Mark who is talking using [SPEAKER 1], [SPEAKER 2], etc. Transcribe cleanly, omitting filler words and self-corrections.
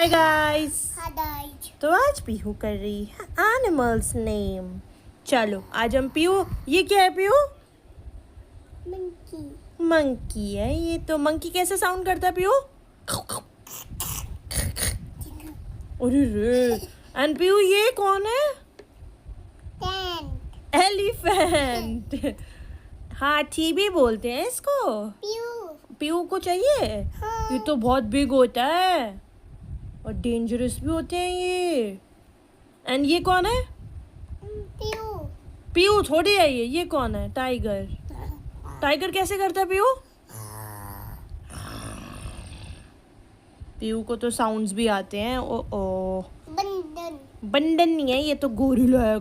[SPEAKER 1] Hi guys.
[SPEAKER 2] Hi guys.
[SPEAKER 1] तो आज पीहू कर रही है एनिमल्स नेम। चलो आज हम पीहू, ये क्या है पीहू?
[SPEAKER 2] Monkey.
[SPEAKER 1] मंकी है ये। तो मंकी कैसे साउंड करता है पीहू? अरे रे। एंड पीहू ये कौन है?
[SPEAKER 2] Ten.
[SPEAKER 1] एलिफेंट। हाथी भी बोलते हैं इसको।
[SPEAKER 2] Pew.
[SPEAKER 1] पीहू को चाहिए?
[SPEAKER 2] हाँ.
[SPEAKER 1] ये तो बहुत बिग होता है और डेंजरस भी होते हैं ये। एंड ये कौन है?
[SPEAKER 2] Pew.
[SPEAKER 1] पीहू थोड़ी है ये कौन है? टाइगर। टाइगर कैसे करता है पीहू? पीहू को तो साउंड्स भी आते हैं। ओ ओ
[SPEAKER 2] Bundle.
[SPEAKER 1] बंदन नहीं है, ये तो गोरिल्ला है।